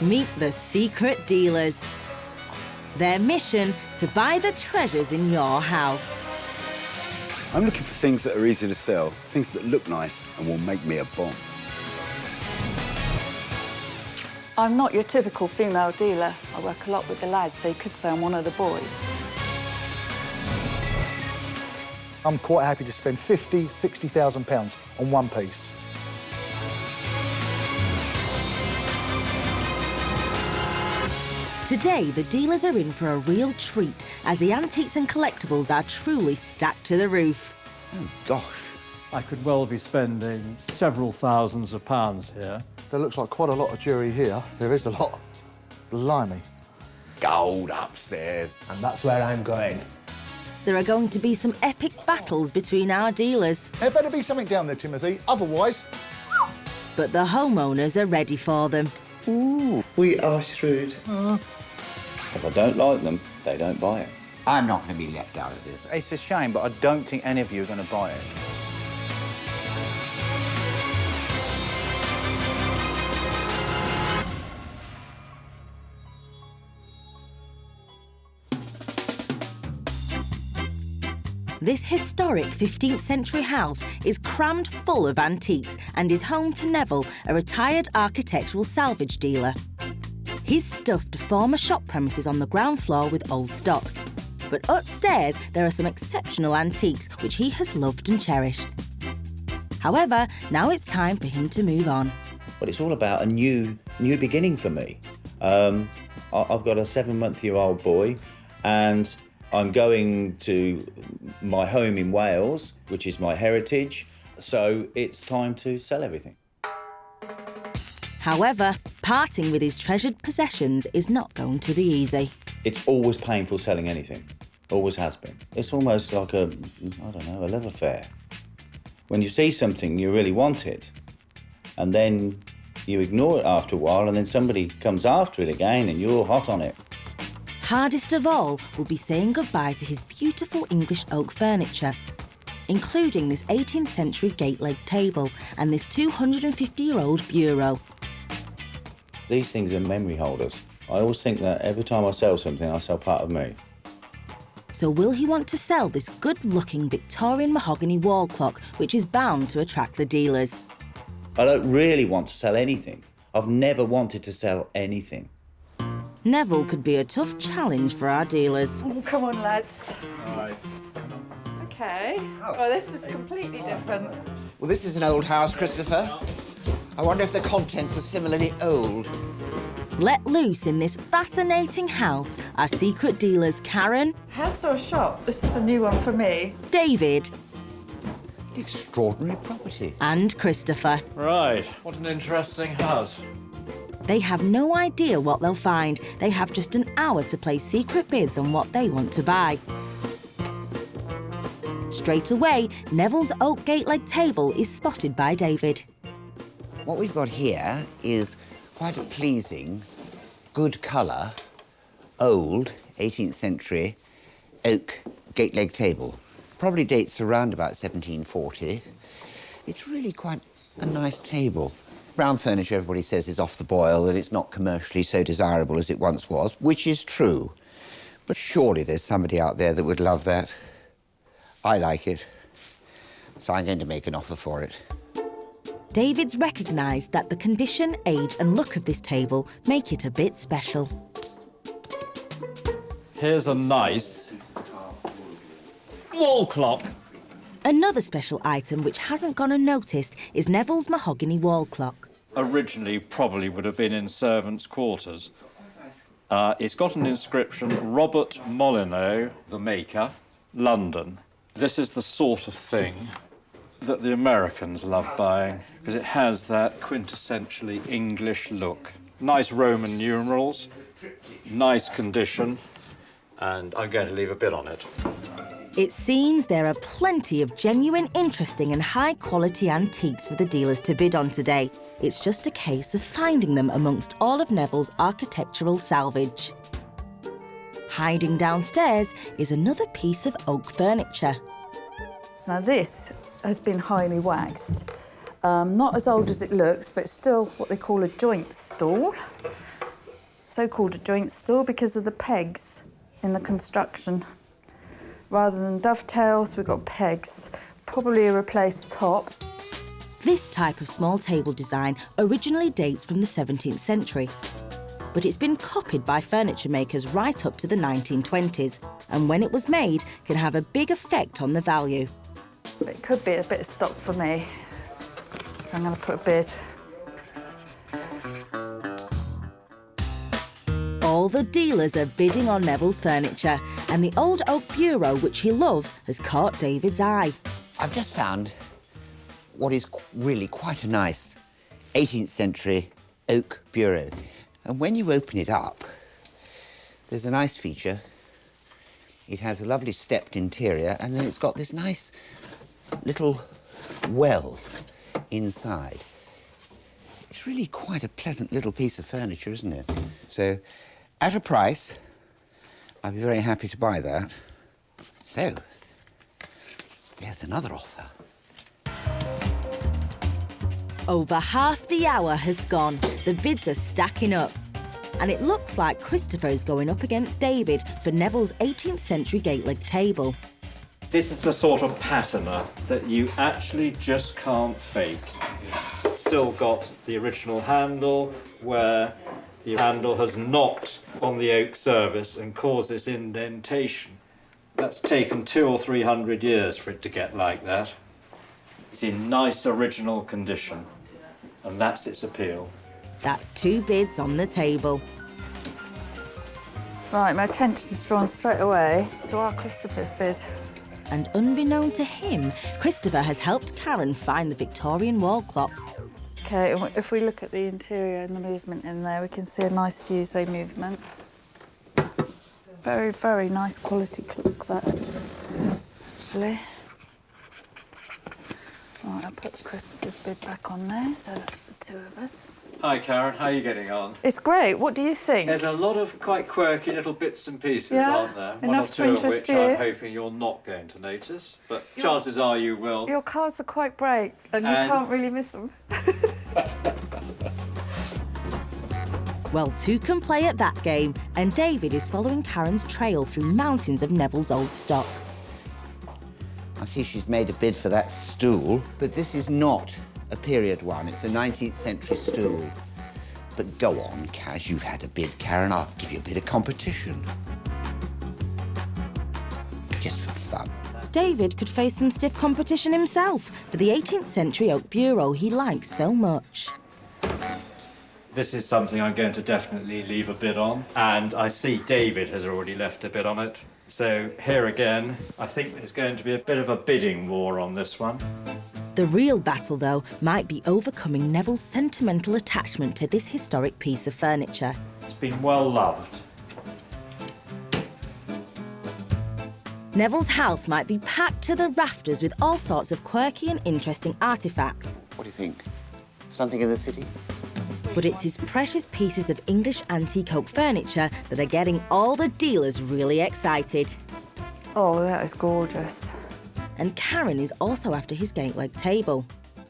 Meet the secret dealers. Their mission, to buy the treasures in your house. I'm looking for things that are easy to sell, things that look nice and will make me a bomb. I'm not your typical female dealer. I work a lot with the lads, so you could say I'm one of the boys. I'm quite happy to spend £50,000, £60,000 on one piece. Today, the dealers are in for a real treat as the antiques and collectibles are truly stacked to the roof. Oh, gosh. I could well be spending several thousands of pounds here. There looks like quite a lot of jewellery here. There is a lot. Blimey. Gold upstairs. And that's where I'm going. There are going to be some epic battles between our dealers. There better be something down there, Timothy. Otherwise... But the homeowners are ready for them. Ooh, we are shrewd. If I don't like them, they don't buy it. I'm not going to be left out of this. It's a shame, but I don't think any of you are going to buy it. This historic 15th century house is crammed full of antiques and is home to Neville, a retired architectural salvage dealer. He's stuffed former shop premises on the ground floor with old stock. But upstairs, there are some exceptional antiques which he has loved and cherished. However, now it's time for him to move on. But it's all about a new beginning for me. I've got a 7-month-old boy, and I'm going to my home in Wales, which is my heritage, so it's time to sell everything. However, parting with his treasured possessions is not going to be easy. It's always painful selling anything. Always has been. It's almost like a love affair. When you see something, you really want it, and then you ignore it after a while, and then somebody comes after it again, and you're hot on it. Hardest of all will be saying goodbye to his beautiful English oak furniture, including this 18th century gate-leg table and this 250-year-old bureau. These things are memory holders. I always think that every time I sell something, I sell part of me. So will he want to sell this good-looking Victorian mahogany wall clock, which is bound to attract the dealers? I don't really want to sell anything. I've never wanted to sell anything. Neville could be a tough challenge for our dealers. Oh, come on, lads. All right. OK. Oh, this is completely different. Well, this is an old house, Christopher. I wonder if the contents are similarly old. Let loose in this fascinating house are secret dealers Karen, House or shop? This is a new one for me. David Extraordinary property. and Christopher. Right, what an interesting house. They have no idea what they'll find. They have just an hour to place secret bids on what they want to buy. Straight away, Neville's oak gate-leg table is spotted by David. What we've got here is quite a pleasing, good colour, old 18th century oak gate-leg table. Probably dates around about 1740. It's really quite a nice table. Brown furniture, everybody says, is off the boil and it's not commercially so desirable as it once was, which is true. But surely there's somebody out there that would love that. I like it, so I'm going to make an offer for it. David's recognised that the condition, age and look of this table make it a bit special. Here's a nice wall clock. Another special item which hasn't gone unnoticed is Neville's mahogany wall clock. Originally probably would have been in servants' quarters. It's got an inscription, Robert Molyneux, the maker, London. This is the sort of thing that the Americans love buying because it has that quintessentially English look. Nice Roman numerals, nice condition, and I'm going to leave a bid on it. It seems there are plenty of genuine, interesting and high-quality antiques for the dealers to bid on today. It's just a case of finding them amongst all of Neville's architectural salvage. Hiding downstairs is another piece of oak furniture. Now, this has been highly waxed. Not as old as it looks, but still what they call a joint stool. so-called a joint stool because of the pegs in the construction. Rather than dovetails, we've got pegs. Probably a replaced top. This type of small table design originally dates from the 17th century, but it's been copied by furniture makers right up to the 1920s, and when it was made, can have a big effect on the value. It could be a bit of stock for me. So I'm going to put a bid. All the dealers are bidding on Neville's furniture, and the old oak bureau, which he loves, has caught David's eye. I've just found what is really quite a nice 18th century oak bureau. And when you open it up, there's a nice feature. It has a lovely stepped interior, and then it's got this nice little well inside. It's really quite a pleasant little piece of furniture, isn't it? So, at a price, I'd be very happy to buy that. So, there's another offer. Over half the hour has gone. The bids are stacking up. And it looks like Christopher is going up against David for Neville's 18th century gate-leg table. This is the sort of patina that you actually just can't fake. It's still got the original handle where the handle has knocked on the oak surface and caused this indentation. That's taken 200 or 300 years for it to get like that. It's in nice original condition, and that's its appeal. That's 2 bids on the table. Right, my attention is drawn straight away to our Christopher's bid. And unbeknown to him, Christopher has helped Karen find the Victorian wall clock. OK, if we look at the interior and the movement in there, we can see a nice fusee movement. Very, very nice quality clock, that, actually. Right, I'll put Christopher's bid back on there, so that's the 2 of us. Hi, Karen. How are you getting on? It's great. What do you think? There's a lot of quite quirky little bits and pieces, Yeah, aren't there? One or enough to two of interest which you. I'm hoping you're not going to notice, but chances are you will. Your cards are quite bright, and you And- can't really miss them. Well, 2 can play at that game, and David is following Karen's trail through mountains of Neville's old stock. I see she's made a bid for that stool, but this is not a period one. It's a 19th century stool. But go on, Kaz, you've had a bid, Karen. I'll give you a bit of competition. Just for fun. David could face some stiff competition himself for the 18th century oak bureau he likes so much. This is something I'm going to definitely leave a bid on, and I see David has already left a bid on it. So here again, I think there's going to be a bit of a bidding war on this one. The real battle, though, might be overcoming Neville's sentimental attachment to this historic piece of furniture. It's been well loved. Neville's house might be packed to the rafters with all sorts of quirky and interesting artefacts, What do you think? Something in the city? but it's his precious pieces of English antique oak furniture that are getting all the dealers really excited. Oh, that is gorgeous. And Karen is also after his gate-leg table.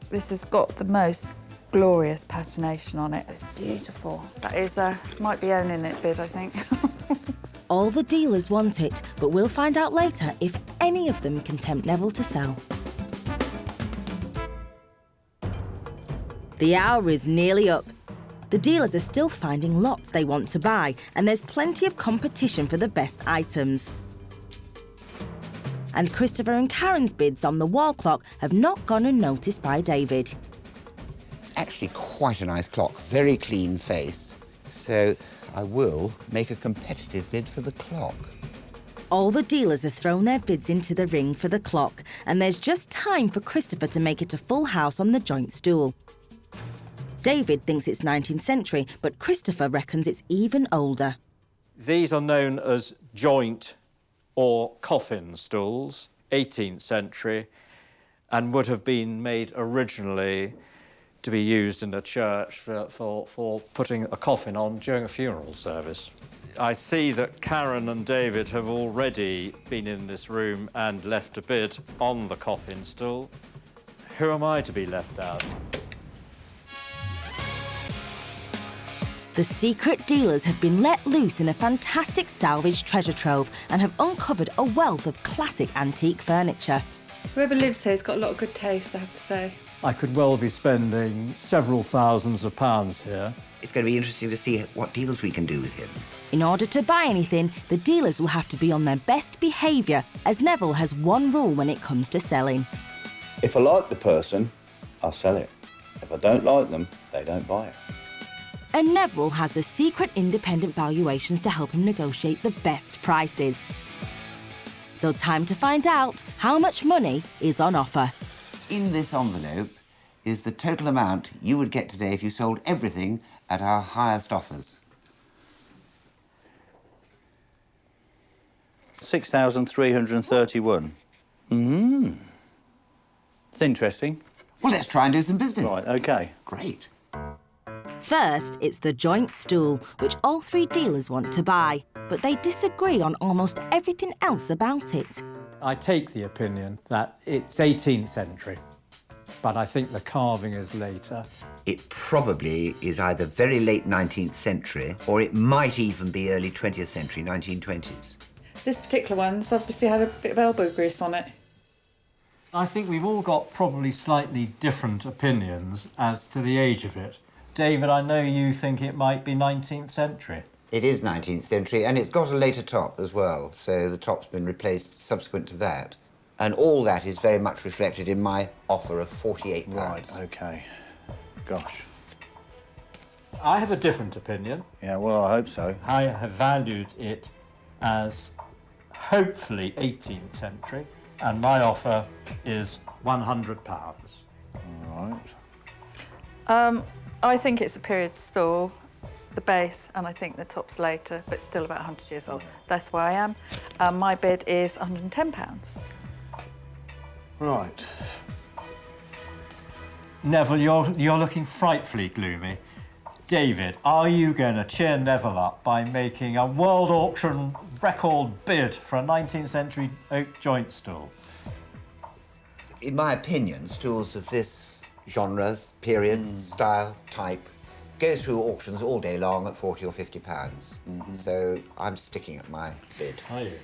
This has got the most glorious patination on it. It's beautiful. That is, might be owning it bid, I think. All the dealers want it, but we'll find out later if any of them can tempt Neville to sell. The hour is nearly up. The dealers are still finding lots they want to buy, and there's plenty of competition for the best items. And Christopher and Karen's bids on the wall clock have not gone unnoticed by David. It's actually quite a nice clock. Very clean face. So I will make a competitive bid for the clock. All the dealers have thrown their bids into the ring for the clock, and there's just time for Christopher to make it a full house on the joint stool. David thinks it's 19th century, but Christopher reckons it's even older. These are known as joint or coffin stools, 18th century, and would have been made originally to be used in a church for putting a coffin on during a funeral service. I see that Karen and David have already been in this room and left a bid on the coffin stool. Who am I to be left out? The secret dealers have been let loose in a fantastic salvage treasure trove and have uncovered a wealth of classic antique furniture. Whoever lives here has got a lot of good taste, I have to say. I could well be spending several thousands of pounds here. It's going to be interesting to see what deals we can do with him. In order to buy anything, the dealers will have to be on their best behaviour, as Neville has one rule when it comes to selling. If I like the person, I'll sell it. If I don't like them, they don't buy it. And Neville has the secret independent valuations to help him negotiate the best prices. So time to find out how much money is on offer. In this envelope is the total amount you would get today if you sold everything at our highest offers. 6,331. It's interesting. Well, let's try and do some business. Right, OK. Great. First, it's the joint stool, which all three dealers want to buy, but they disagree on almost everything else about it. I take the opinion that it's 18th century, but I think the carving is later. It probably is either very late 19th century or it might even be early 20th century, 1920s. This particular one's obviously had a bit of elbow grease on it. I think we've all got probably slightly different opinions as to the age of it. David, I know you think it might be 19th century. It is 19th century, and it's got a later top as well, so the top's been replaced subsequent to that. And all that is very much reflected in my offer of £48. Right, OK. Gosh. I have a different opinion. Yeah, well, I hope so. I have valued it as hopefully 18th century, and my offer is £100. All right. I think it's a period stool, the base, and I think the top's later, but still about 100 years old. That's where I am. My bid is £110. Right. Neville, you're looking frightfully gloomy. David, are you going to cheer Neville up by making a world auction record bid for a 19th century oak joint stool? In my opinion, stools of this genre, period, style, type, go through auctions all day long at £40 or £50. So I'm sticking at my bid. Are you?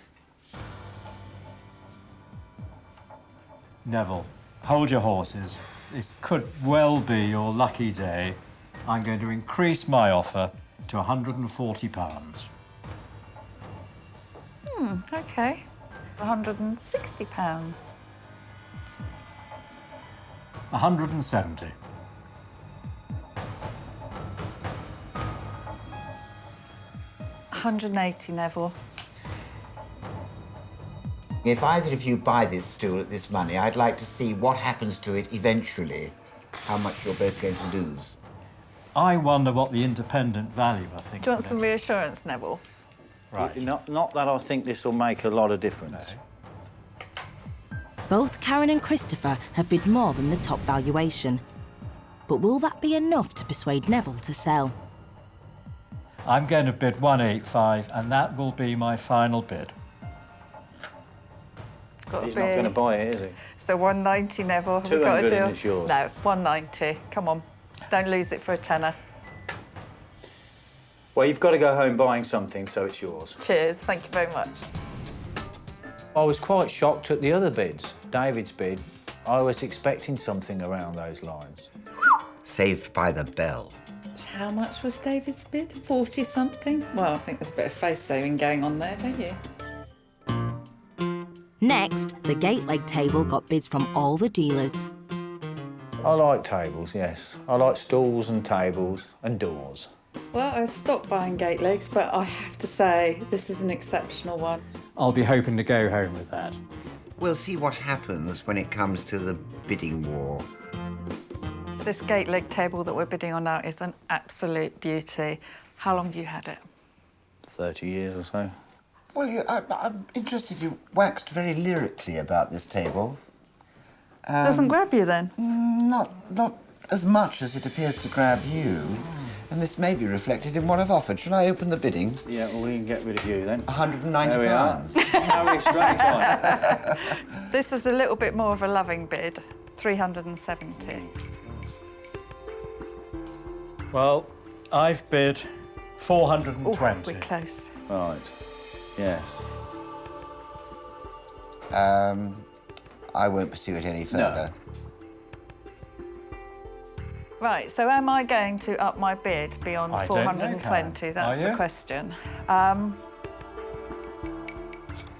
Neville, hold your horses. This could well be your lucky day. I'm going to increase my offer to £140. OK. £160. 170. £180, Neville. If either of you buy this stool at this money, I'd like to see what happens to it eventually, how much you're both going to lose. I wonder what the independent valuer thinks. Do you want of some it. reassurance, Neville? Right. Not that I think this will make a lot of difference. Both Karen and Christopher have bid more than the top valuation. But will that be enough to persuade Neville to sell? I'm going to bid 185, and that will be my final bid. He's not going to buy it, is he? So 190, Neville. Have we 200 got a deal? and it's yours. No, 190. Come on. Don't lose it for a tenner. Well, you've got to go home buying something, so it's yours. Cheers. Thank you very much. I was quite shocked at the other bids. David's bid, I was expecting something around those lines. Saved by the bell. How much was David's bid? 40-something? Well, I think there's a bit of face saving going on there, don't you? Next, the gate leg table got bids from all the dealers. I like tables, yes. I like stools and tables and doors. Well, I stopped buying gate legs, but I have to say, this is an exceptional one. I'll be hoping to go home with that. We'll see what happens when it comes to the bidding war. This gate leg table that we're bidding on now is an absolute beauty. How long have you had it? 30 years or so. Well, I'm interested. You waxed very lyrically about this table. Doesn't grab you, then? Not as much as it appears to grab you. And this may be reflected in what I've offered. Shall I open the bidding? Yeah, well, we can get rid of you then. £190. There we are. How we straight on. This is a little bit more of a loving bid, 370. Well, I've bid 420. We're close. Right. Yes. I won't pursue it any further. Right, so am I going to up my bid beyond I don't know, 420? Karen. That's Are the you? question.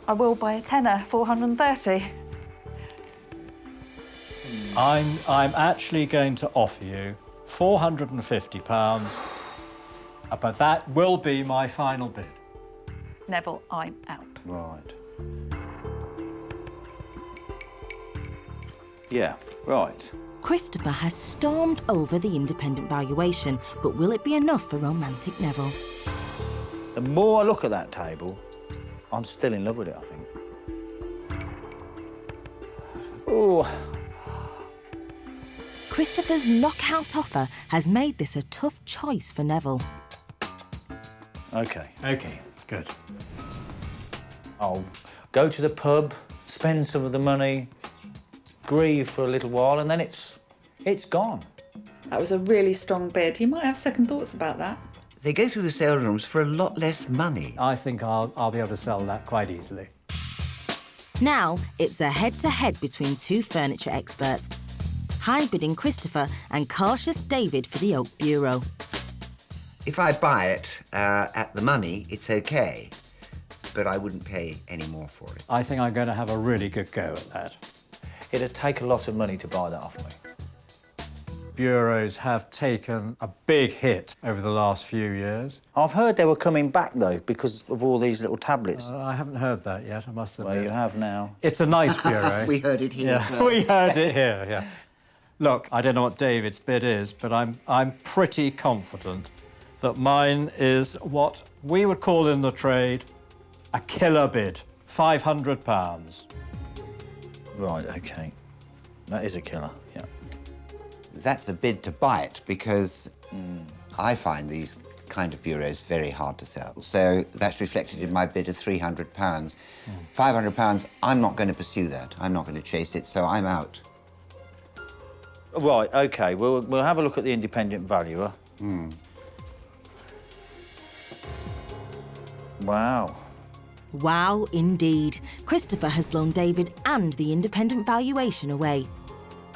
I will buy a tenner, 430. I'm actually going to offer you £450, but that will be my final bid. Neville, I'm out. Right. Yeah, right. Christopher has stormed over the independent valuation, but will it be enough for romantic Neville? The more I look at that table, I'm still in love with it, I think. Oh, Christopher's knockout offer has made this a tough choice for Neville. OK. OK, good. I'll go to the pub, spend some of the money, grieve for a little while, and then it's gone. That was a really strong bid. You might have second thoughts about that. They go through the sale rooms for a lot less money. I think I'll be able to sell that quite easily. Now it's a head-to-head between two furniture experts. High-bidding Christopher and cautious David for the Oak Bureau. If I buy it at the money, it's OK. But I wouldn't pay any more for it. I think I'm going to have a really good go at that. It'd take a lot of money to buy that off me. Bureaus have taken a big hit over the last few years. I've heard they were coming back, though, because of all these little tablets. I haven't heard that yet, I must admit. Well, you have now. It's a nice bureau. We heard it here Yeah, first. we heard it here, yeah. Look, I don't know what David's bid is, but I'm pretty confident that mine is what we would call in the trade a killer bid, £500. Right, OK. That is a killer, yeah. That's a bid to buy it, because I find these kind of bureaus very hard to sell. So that's reflected in my bid of £300. £500, I'm not going to pursue that. I'm not going to chase it, so I'm out. Right, OK. We'll have a look at the independent valuer. Wow. Wow, indeed. Christopher has blown David and the independent valuation away.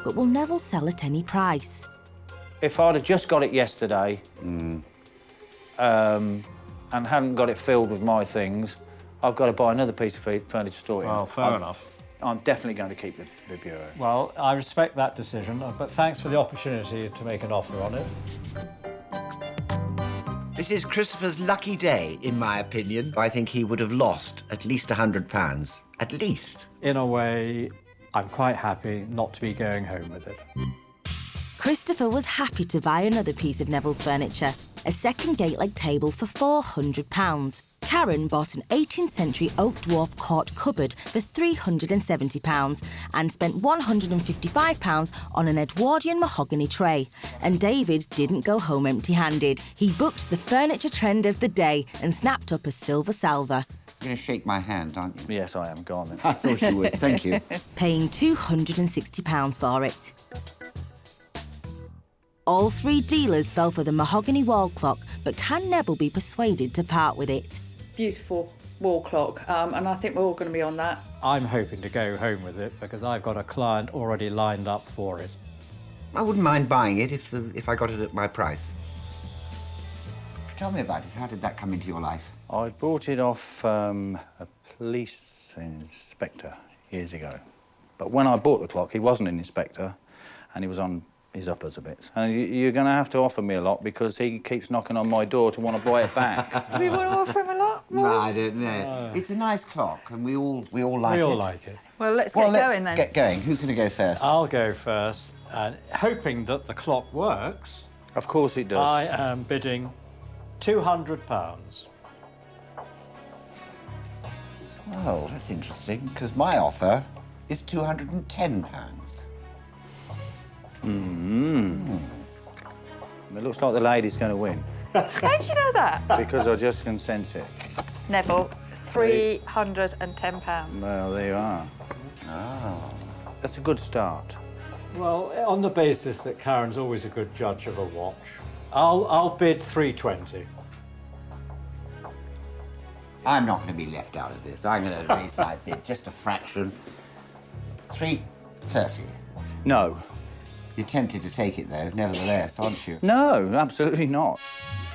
But will Neville sell at any price? If I'd have just got it yesterday and hadn't got it filled with my things, I've got to buy another piece of furniture store. Well, fair enough. I'm definitely going to keep the bureau. Well, I respect that decision, but thanks for the opportunity to make an offer on it. This is Christopher's lucky day, in my opinion. I think he would have lost at least £100. At least. In a way, I'm quite happy not to be going home with it. Christopher was happy to buy another piece of Neville's furniture, a second gate-leg table for £400. Karen bought an 18th century oak dwarf court cupboard for £370 and spent £155 on an Edwardian mahogany tray. And David didn't go home empty-handed. He booked the furniture trend of the day and snapped up a silver salver. You're going to shake my hand, aren't you? Yes, I am. Go on, then. I thought you would. Thank you. Paying £260 for it. All three dealers fell for the mahogany wall clock, but can Neville be persuaded to part with it? Beautiful wall clock, and I think we're all going to be on that. I'm hoping to go home with it because I've got a client already lined up for it. I wouldn't mind buying it if I got it at my price. Tell me about it. How did that come into your life? I bought it off a police inspector years ago. But when I bought the clock, he wasn't an inspector, and he was on his uppers a bit. And you're going to have to offer me a lot because he keeps knocking on my door to want to buy it back. Do we want to offer him a lot? No, I don't know. It's a nice clock, and we all like it. We all like it. Well, let's get going then. Get going. Who's going to go first? I'll go first, and hoping that the clock works, Of course it does. I am bidding £200. Well, that's interesting, because my offer is £210. It looks like the lady's going to win How did you know that? because I just can sense it. Neville, £310. Well, there you are. That's a good start. Well, on the basis that Karen's always a good judge of a watch, I'll bid £320. I'm not going to be left out of this. I'm going to raise my bid just a fraction. 330. No. You're tempted to take it, though, nevertheless, aren't you? No, absolutely not.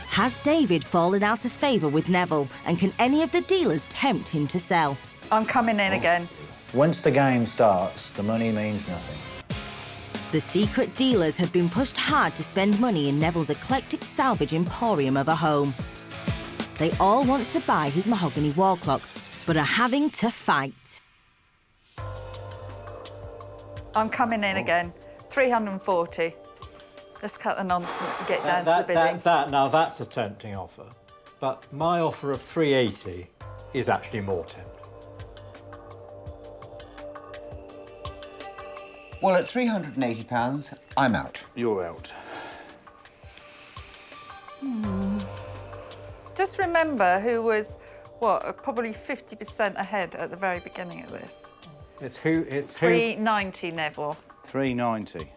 Has David fallen out of favour with Neville, and can any of the dealers tempt him to sell? I'm coming in again. Once the game starts, the money means nothing. The secret dealers have been pushed hard to spend money in Neville's eclectic salvage emporium of a home. They all want to buy his mahogany wall clock, but are having to fight. I'm coming in again. 340. Let's cut the nonsense and get down to the bidding. Now that's a tempting offer. But my offer of 380 is actually more tempting. Well, at £380, I'm out. You're out. Just remember who was, what, probably 50% ahead at the very beginning of this. It's who. 390, Neville. 390.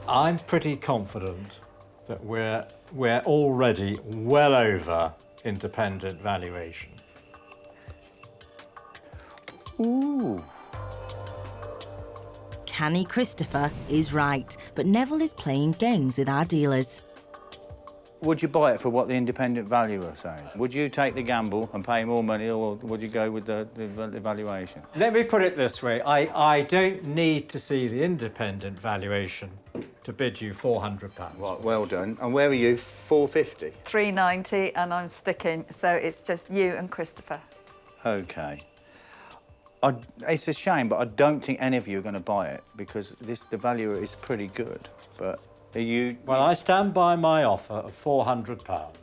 I'm pretty confident that we're already well over independent valuation. Ooh. Canny Christopher is right, but Neville is playing games with our dealers. Would you buy it for what the independent valuer says? Would you take the gamble and pay more money, or would you go with the valuation? Let me put it this way. I don't need to see the independent valuation to bid you £400. Right, well done. And where are you? 450? 390, and I'm sticking, so it's just you and Christopher. OK. It's a shame, but I don't think any of you are going to buy it, because the valuer is pretty good. But are you... Well, I stand by my offer of £400.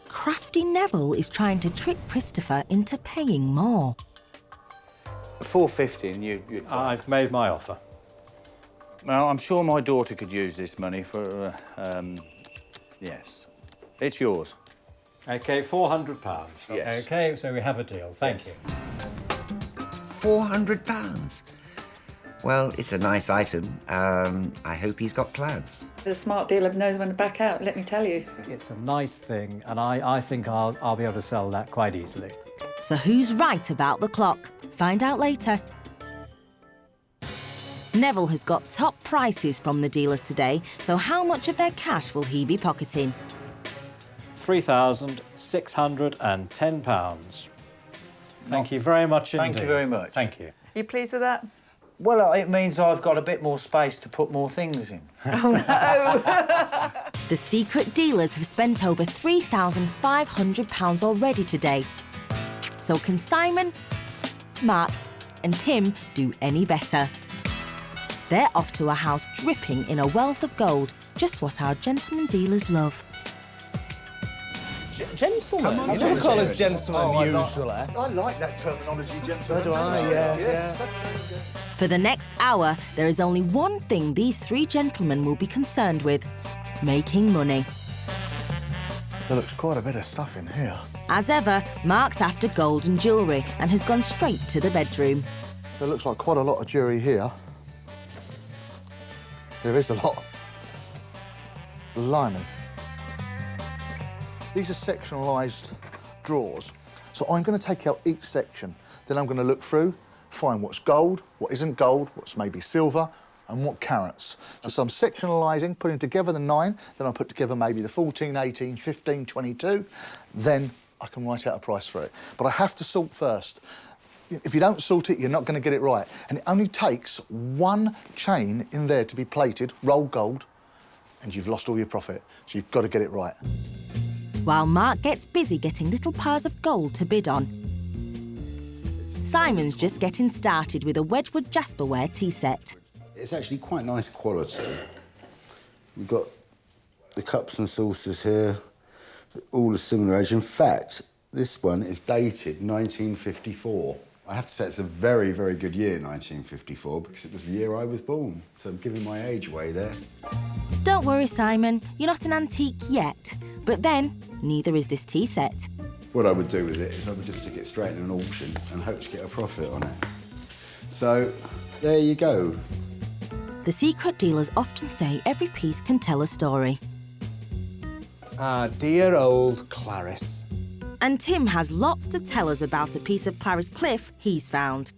Crafty Neville is trying to trick Christopher into paying more. 450 and you'd buy. I've made my offer. Well, I'm sure my daughter could use this money for... yes. It's yours. OK, £400. Yes. OK, so we have a deal. Thank you. £400? Well, it's a nice item. I hope he's got plans. The smart dealer knows when to back out, let me tell you. It's a nice thing, and I think I'll be able to sell that quite easily. So who's right about the clock? Find out later. Neville has got top prices from the dealers today, so how much of their cash will he be pocketing? £3,610. Thank you very much indeed. Thank you very much. Thank you. You pleased with that? Well, it means I've got a bit more space to put more things in. The secret dealers have spent over £3,500 already today. So can Simon, Mark and Tim do any better? They're off to a house dripping in a wealth of gold, just what our gentlemen dealers love. Gentlemen? I never call us gentlemen usually. I like that terminology, gentlemen. So do I, yeah. That's very good. For the next hour, there is only one thing these three gentlemen will be concerned with: making money. There looks quite a bit of stuff in here. As ever, Mark's after gold and jewellery and has gone straight to the bedroom. There looks like quite a lot of jewellery here. There is a lot. Blimey. These are sectionalised drawers. So I'm going to take out each section. Then I'm going to look through, find what's gold, what isn't gold, what's maybe silver, and what carats. So I'm sectionalising, putting together the 9, then I'll put together maybe the 14, 18, 15, 22. Then I can write out a price for it. But I have to sort first. If you don't sort it, you're not going to get it right. And it only takes one chain in there to be plated, rolled gold, and you've lost all your profit. So you've got to get it right. While Mark gets busy getting little piles of gold to bid on, Simon's just getting started with a Wedgwood Jasperware tea set. It's actually quite nice quality. We've got the cups and saucers here, all a similar age. In fact, this one is dated 1954. I have to say it's a very, very good year, 1954, because it was the year I was born. So I'm giving my age away there. Don't worry, Simon, you're not an antique yet. But then, neither is this tea set. What I would do with it is I would just stick it straight in an auction and hope to get a profit on it. So, there you go. The secret dealers often say every piece can tell a story. Ah, dear old Clarice. And Tim has lots to tell us about a piece of Clarice Cliff he's found.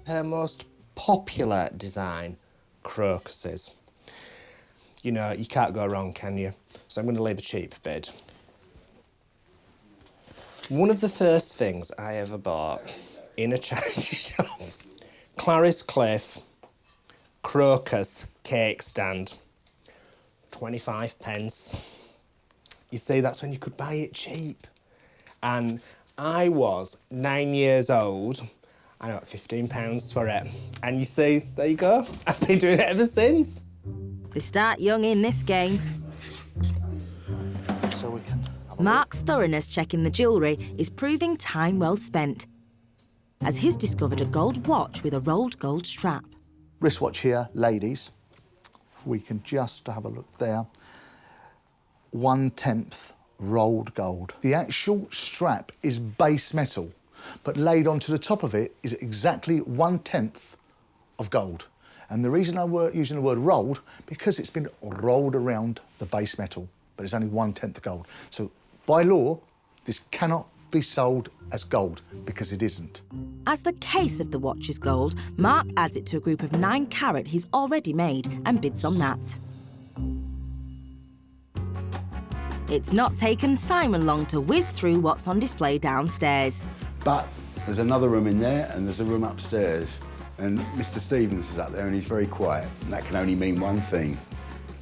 Her most popular design, crocuses. You know, you can't go wrong, can you? So I'm going to leave a cheap bid. One of the first things I ever bought in a charity shop, Clarice Cliff crocus cake stand, 25p. You see, that's when you could buy it cheap. And I was 9 years old. I got £15 for it. And you see, there you go. I've been doing it ever since. They start young in this game. So we can... Mark's thoroughness checking the jewellery is proving time well spent, as he's discovered a gold watch with a rolled gold strap. Wristwatch here, ladies. We can just have a look there. 1/10 rolled gold. The actual strap is base metal, but laid onto the top of it is exactly 1/10 of gold. And the reason I'm using the word rolled, because it's been rolled around the base metal, but it's only 1/10 gold. So by law, this cannot be sold as gold, because it isn't. As the case of the watch is gold, Mark adds it to a group of 9 carat he's already made and bids on that. It's not taken Simon long to whiz through what's on display downstairs. But there's another room in there and there's a room upstairs. And Mr. Stevens is up there and he's very quiet. And that can only mean one thing.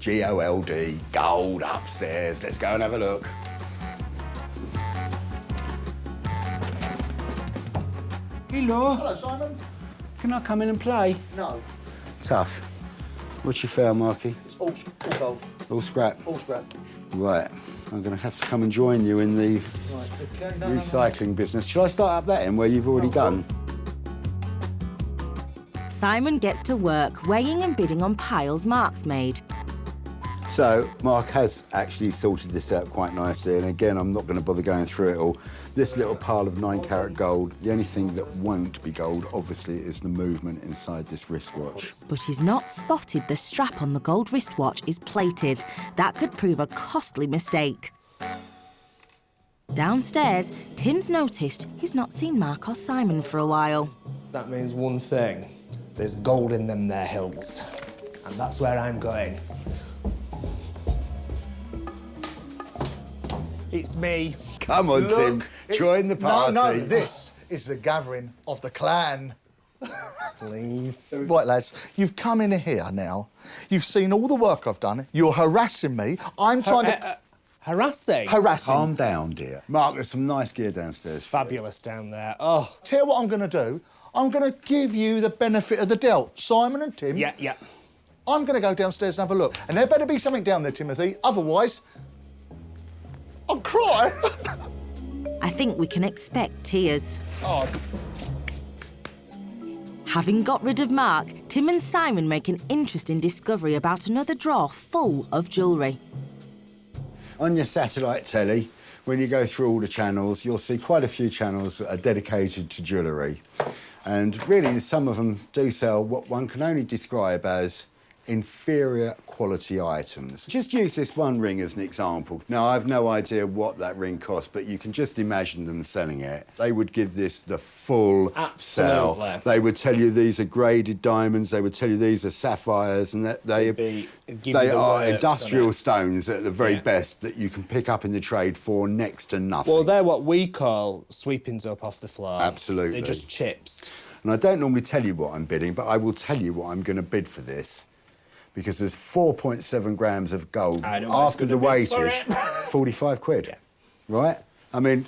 G-O-L-D, gold upstairs. Let's go and have a look. Hello. Hello, Simon. Can I come in and play? No, Tough. What's your fare, Marky? it's all gold, All scrap? all scrap. Right. I'm going to have to come and join you in the Right, okay, no, recycling business. Shall I start up that end where you've already done? Simon gets to work weighing and bidding on piles Mark's made. So, Mark has actually sorted this out quite nicely, and again, I'm not going to bother going through it all. This little pile of 9 carat gold, the only thing that won't be gold, obviously, is the movement inside this wristwatch. But he's not spotted the strap on the gold wristwatch is plated. That could prove a costly mistake. Downstairs, Tim's noticed he's not seen Mark or Simon for a while. That means one thing. There's gold in them there hills. And that's where I'm going. It's me. Come on, Tim, join the party. No, this is the gathering of the clan. Please. Right, lads, you've come in here now. You've seen all the work I've done. You're harassing me. I'm trying to... Harassing? Harassing. Calm down, dear. Mark, there's some nice gear downstairs. Fabulous down there. Oh. Tell you what I'm going to do. I'm going to give you the benefit of the doubt. Simon and Tim. Yeah, yeah. I'm going to go downstairs and have a look. And there better be something down there, Timothy. Otherwise, I'll cry. I think we can expect tears. Oh. Having got rid of Mark, Tim and Simon make an interesting discovery about another drawer full of jewellery. On your satellite telly, when you go through all the channels, you'll see quite a few channels that are dedicated to jewellery. And really, some of them do sell what one can only describe as inferior quality items. Just use this one ring as an example. Now, I've no idea what that ring cost, but you can just imagine them selling it. They would give this the full sell. Absolutely. They would tell you these are graded diamonds, they would tell you these are sapphires, and that they are industrial stones at the very best that you can pick up in the trade for next to nothing. Well, they're what we call sweepings up off the floor. Absolutely. They're just chips. And I don't normally tell you what I'm bidding, but I will tell you what I'm going to bid for this. Because there's 4.7 grams of gold after the weightage, 45 quid, right? I mean,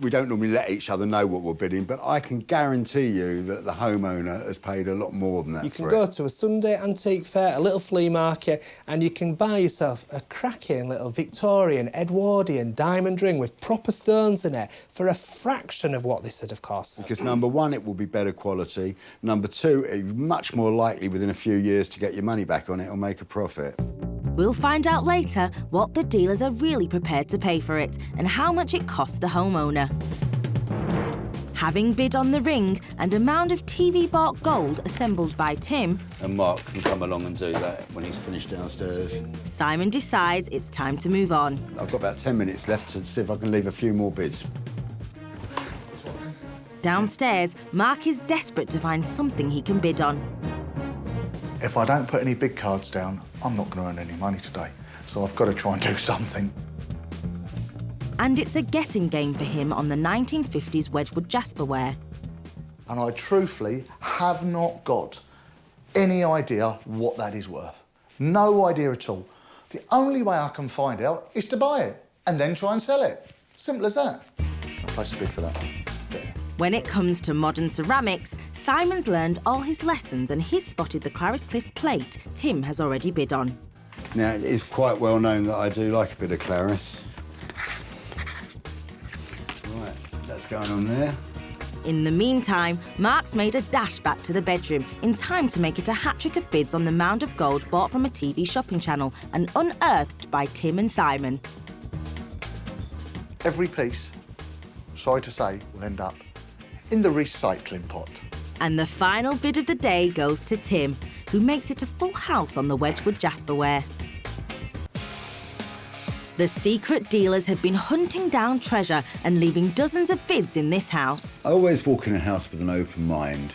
we don't normally let each other know what we're bidding, but I can guarantee you that the homeowner has paid a lot more than that. You can go to a Sunday antique fair, a little flea market, and you can buy yourself a cracking little Victorian, Edwardian diamond ring with proper stones in it for a fraction of what this would have cost. Because number one, it will be better quality. Number two, it's much more likely within a few years to get your money back on it or make a profit. We'll find out later what the dealers are really prepared to pay for it and how much it costs the homeowner. Having bid on the ring and a mound of TV-bought gold assembled by Tim... And Mark can come along and do that when he's finished downstairs. Simon decides it's time to move on. I've got about 10 minutes left to see if I can leave a few more bids. Downstairs, Mark is desperate to find something he can bid on. If I don't put any big cards down, I'm not going to earn any money today. So I've got to try and do something. And it's a guessing game for him on the 1950s Wedgwood Jasperware. And I truthfully have not got any idea what that is worth. No idea at all. The only way I can find out is to buy it and then try and sell it. Simple as that. I'll place a bid for that one. Fair. When it comes to modern ceramics, Simon's learned all his lessons and he's spotted the Clariscliffe plate Tim has already bid on. Now, it is quite well known that I do like a bit of Claris. Right, that's going on there. In the meantime, Mark's made a dash back to the bedroom in time to make it a hat-trick of bids on the mound of gold bought from a TV shopping channel and unearthed by Tim and Simon. Every piece, sorry to say, will end up in the recycling pot. And the final bid of the day goes to Tim, who makes it a full house on the Wedgwood Jasperware. The secret dealers have been hunting down treasure and leaving dozens of bids in this house. I always walk in a house with an open mind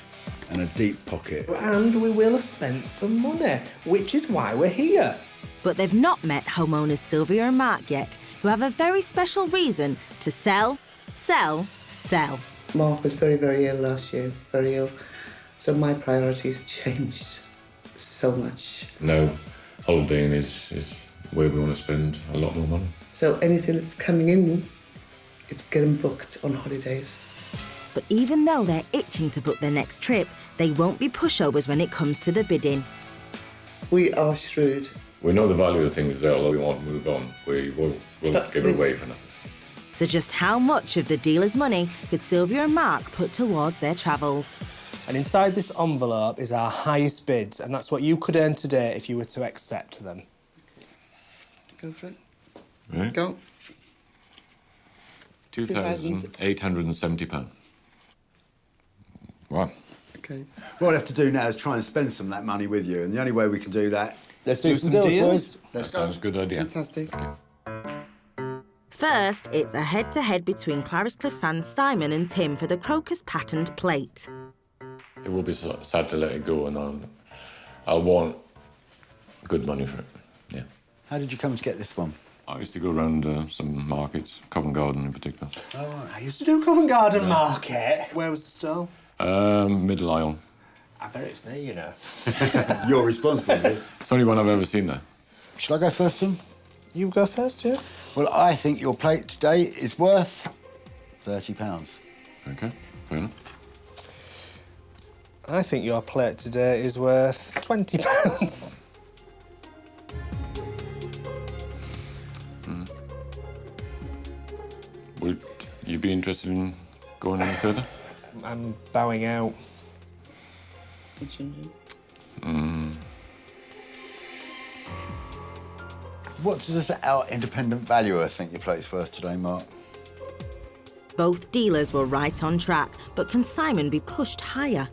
and a deep pocket. And we will have spent some money, which is why we're here. But they've not met homeowners Sylvia and Mark yet, who have a very special reason to sell, sell, sell. Mark was very, very ill last year, very ill. So my priorities have changed so much. No, holidaying is where we want to spend a lot more money. So anything that's coming in, it's getting booked on holidays. But even though they're itching to book their next trip, they won't be pushovers when it comes to the bidding. We are shrewd. We know the value of things there, although we want to move on. We won't give it away for nothing. So just how much of the dealer's money could Sylvia and Mark put towards their travels? And inside this envelope is our highest bids, and that's what you could earn today if you were to accept them. Go for it. Right. Go. £2,870. Wow. Okay. What I have to do now is try and spend some of that money with you, and the only way we can do that... Let's do some deals. That sounds a good idea. Fantastic. First, it's a head-to-head between Clariscliffe fans Simon and Tim for the Crocus patterned plate. It will be sad to let it go, and I'll want good money for it. Yeah. How did you come to get this one? I used to go around some markets, Covent Garden in particular. Oh, I used to do Covent Garden Market. Where was the stall? Middle Aisle. I bet it's me, you know. You're responsible, Vic. It's the only one I've ever seen there. Shall I go first, Tim? You go first, yeah? Well, I think your plate today is worth £30. Okay, fair enough. I think your plate today is worth £20. Would you be interested in going any further? I'm bowing out. What you mean? What does our independent valuer think your plate's worth today, Mark? Both dealers were right on track, but can Simon be pushed higher?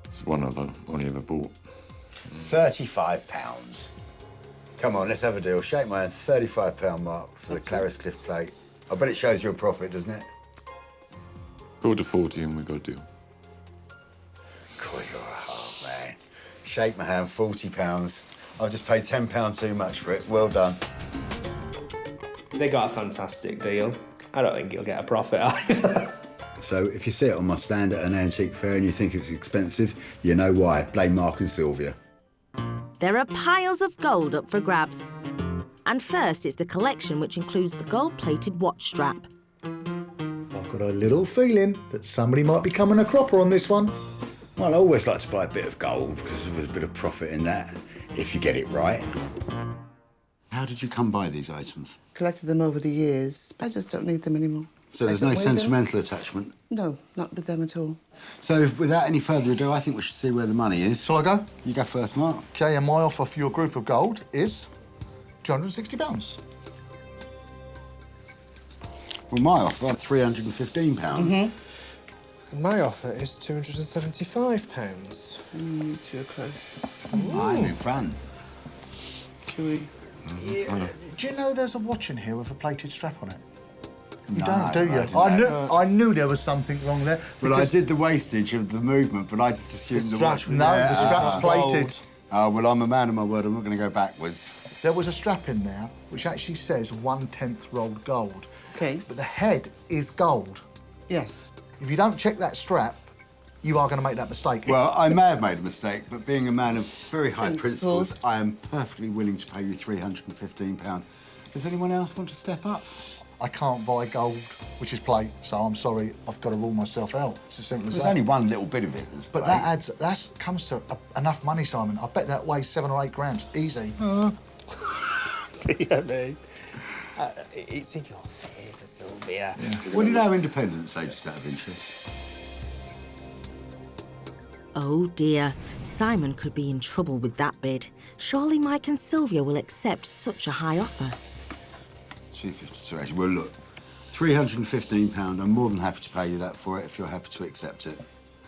It's one I've only ever bought. £35. Come on, let's have a deal. Shake my hand, £35 mark for the Clariscliffe plate. I bet it shows you a profit, doesn't it? Go to 40 and we got a deal. God, you're a hard man. Shake my hand, £40. I've just paid £10 too much for it. Well done. They got a fantastic deal. I don't think you'll get a profit either. So if you see it on my stand at an antique fair and you think it's expensive, you know why. Blame Mark and Sylvia. There are piles of gold up for grabs. And first, it's the collection, which includes the gold-plated watch strap. I've got a little feeling that somebody might be coming a cropper on this one. Well, I always like to buy a bit of gold because there's a bit of profit in that, if you get it right. How did you come by these items? Collected them over the years, but I just don't need them anymore. So there's I no don't wear them. sentimental attachment? No, not with them at all. So without any further ado, I think we should see where the money is. Shall I go? You go first, Mark. OK, and my offer for your group of gold is £260. Well, my offer, £315. And my offer is £275. Too close. I'm in front. Should we? Yeah, do you know there's a watch in here with a plated strap on it? You don't, do you? I knew there was something wrong there. Well, I did the wastage of the movement, but I just assumed the watch was No, there. the strap's plated. Well, I'm a man of my word. I'm not going to go backwards. There was a strap in there which actually says 1/10 rolled gold. Okay. But the head is gold. Yes. If you don't check that strap, you are going to make that mistake. Well, I may have made a mistake, but being a man of very high Principles. principles, I am perfectly willing to pay you £315. Does anyone else want to step up? I can't buy gold, which is plate, so I'm sorry, I've got to rule myself out. It's as simple as There's that. only one little bit of it that's But plate. that comes to enough money, Simon. I bet that weighs 7 or 8 grams, easy. Dear me. It's in your favour, Sylvia. Yeah. What did our independents say, just out of interest? Oh dear, Simon could be in trouble with that bid. Surely Mike and Sylvia will accept such a high offer. 252, actually. Well, look, £315. I'm more than happy to pay you that for it if you're happy to accept it.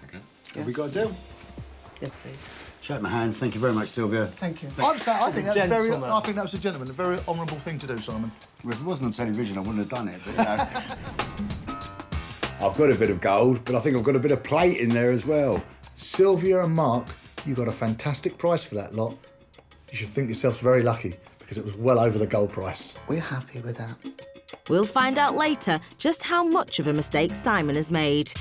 Okay. Have we got a deal? Yes, please. Shake my hand. Thank you very much, Sylvia. Thank you. I think that's Gentleman. I think that was a gentleman, a very honourable thing to do, Simon. Well, if it wasn't on television, I wouldn't have done it, but, you know. I've got a bit of gold, but I think I've got a bit of plate in there as well. Sylvia and Mark, you got a fantastic price for that lot. You should think yourselves very lucky, because it was well over the gold price. We're happy with that. We'll find out later just how much of a mistake Simon has made.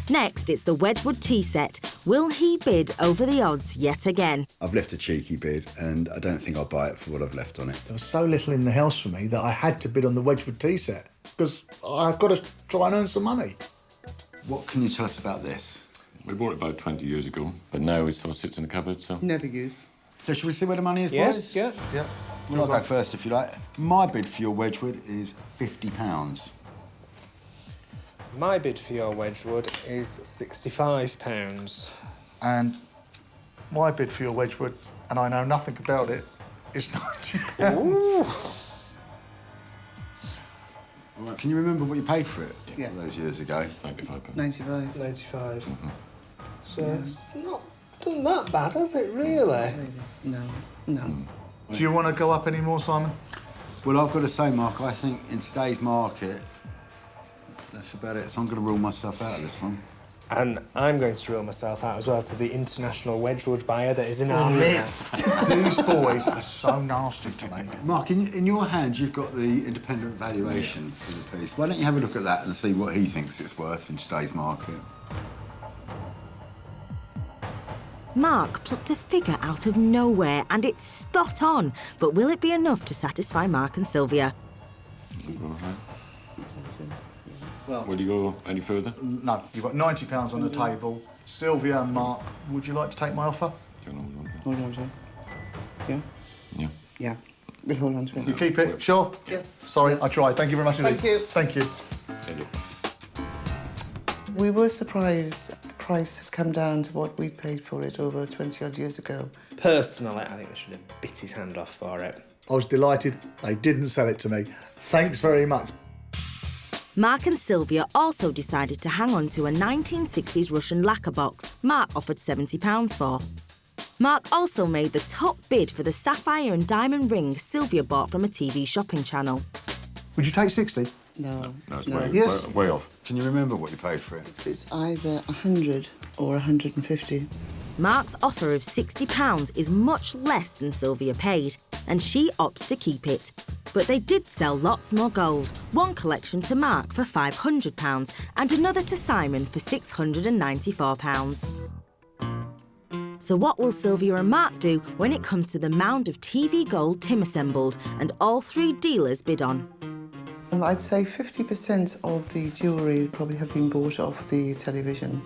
Next, it's the Wedgwood tea set. Will he bid over the odds yet again? I've left a cheeky bid, and I don't think I'll buy it for what I've left on it. There was so little in the house for me that I had to bid on the Wedgwood tea set, because I've got to try and earn some money. What can you tell us about this? We bought it about 20 years ago, but now it sort of sits in the cupboard, so... Never use. So should we see where the money is, Yes, boys? yeah. Yeah. Well, I'll go first if you like. My bid for your Wedgwood is £50. My bid for your Wedgwood is £65. And my bid for your Wedgwood, and I know nothing about it, is £90. All right, can you remember what you paid for it Yes. those years ago? £95. 95. 95. So it's not done that bad, has it, really? No, no. Do you want to go up any more, Simon? Well, I've got to say, Mark, I think in today's market, that's about it. So I'm going to rule myself out of this one. And I'm going to rule myself out as well to the international Wedgwood buyer that is in our midst. These boys are so nasty to me. Mark, in your hand, you've got the independent valuation for the piece. Why don't you have a look at that and see what he thinks it's worth in today's market? Mark plucked a figure out of nowhere and it's spot on. But will it be enough to satisfy Mark and Sylvia? Well, Will you go any further? no, you've got £90 on the table. Sylvia and Mark, would you like to take my offer? Don't know. Hold on to it. Yeah? Yeah. Yeah. We'll hold on to You it. keep it? Sure? Yes. Sorry, Yes. I tried. Thank you very much indeed. Thank you. Thank you. Thank you. We were surprised the price had come down to what we paid for it over 20-odd years ago. Personally, I think they should have bit his hand off for it. I was delighted they didn't sell it to me. Thanks very much. Mark and Sylvia also decided to hang on to a 1960s Russian lacquer box Mark offered £70 for. Mark also made the top bid for the sapphire and diamond ring Sylvia bought from a TV shopping channel. Would you take 60? No. No, it's no. Yes. way off. Can you remember what you paid for it? It's either 100 or 150. Mark's offer of £60 is much less than Sylvia paid, and she opts to keep it. But they did sell lots more gold, one collection to Mark for £500 and another to Simon for £694. So what will Sylvia and Mark do when it comes to the mound of TV gold Tim assembled and all three dealers bid on? I'd say 50% of the jewellery probably have been bought off the television.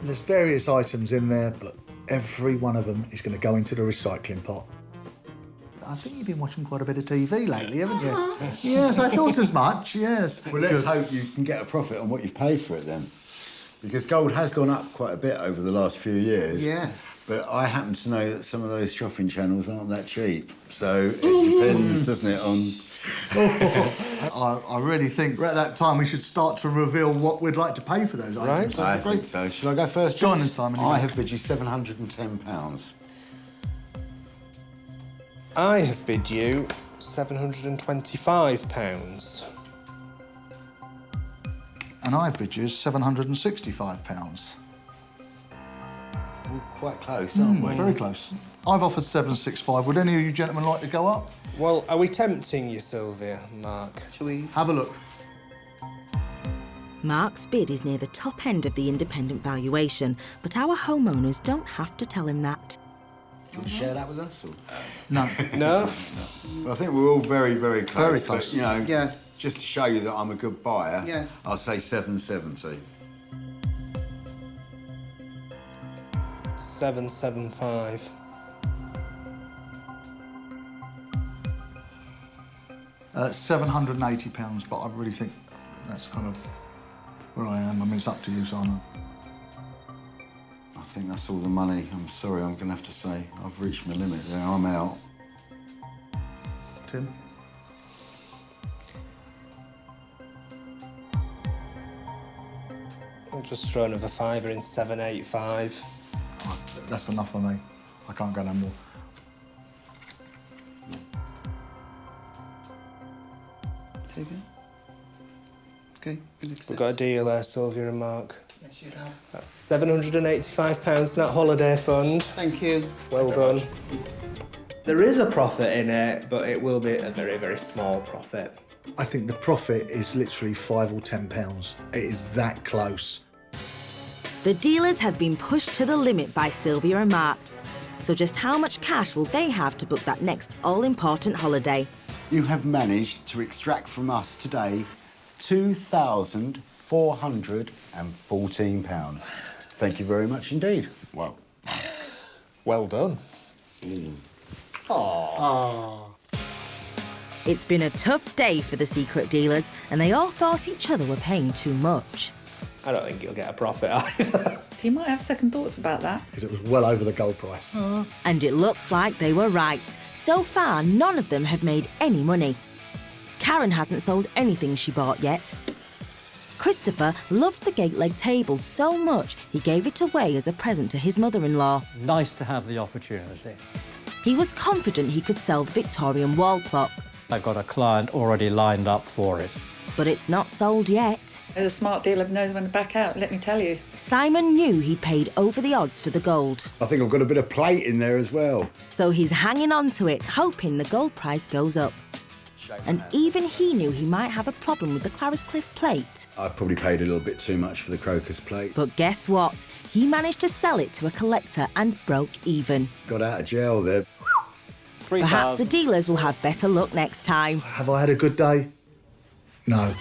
There's various items in there, but every one of them is going to go into the recycling pot. I think you've been watching quite a bit of TV lately, haven't you? Yes, I thought as much, yes. Well, let's hope you can get a profit on what you've paid for it then. Because gold has gone up quite a bit over the last few years. Yes. But I happen to know that some of those shopping channels aren't that cheap. So it depends, doesn't it, on... I really think at that time we should start to reveal what we'd like to pay for those items. I That'd be think great. so. Shall I go first, Go on James? then, Simon, you I go. have bid you £710. I have bid you £725. And I bid you £765. We're quite close, aren't we? Very close. I've offered 765. Would any of you gentlemen like to go up? Well, are we tempting you, Sylvia, Mark? Shall we have a look? Mark's bid is near the top end of the independent valuation, but our homeowners don't have to tell him that. Do you want to share that with us? Or? No. No? Well, I think we're all very, very close. Very close. But, you know, Yes. just to show you that I'm a good buyer, Yes. I'll say 770. 775. £780, but I really think that's kind of where I am. I mean, it's up to you, Simon. I think that's all the money. I'm sorry, I'm going to have to say I've reached my limit there. I'm out. Tim? I'll just throw another fiver in 785. Oh, that's enough for me. I can't go no more. Take it. Okay, we'll accept. We've got a deal there, Sylvia and Mark. Yes, you have. That's £785 in that holiday fund. Thank you. Well done. There is a profit in it, but it will be a very, very small profit. I think the profit is literally £5 or £10. It is that close. The dealers have been pushed to the limit by Sylvia and Mark. So just how much cash will they have to book that next all-important holiday? You have managed to extract from us today £2,414. Thank you very much indeed. Wow. Well done. It's been a tough day for the secret dealers, and they all thought each other were paying too much. I don't think you'll get a profit either. You might have second thoughts about that. Because it was well over the gold price. And it looks like they were right. So far, none of them have made any money. Karen hasn't sold anything she bought yet. Christopher loved the gate leg table so much he gave it away as a present to his mother-in-law. Nice to have the opportunity. He was confident he could sell the Victorian wall clock, I've got a client already lined up for it. but it's not sold yet. The smart dealer knows when to back out, let me tell you. Simon knew he paid over the odds for the gold, I think I've got a bit of plate in there as well. so he's hanging on to it, hoping the gold price goes up. And even he knew he might have a problem with the Clariscliffe plate. I probably paid a little bit too much for the crocus plate. But guess what? He managed to sell it to a collector and broke even. Got out of jail there. Perhaps the dealers will have better luck next time. Have I had a good day? No.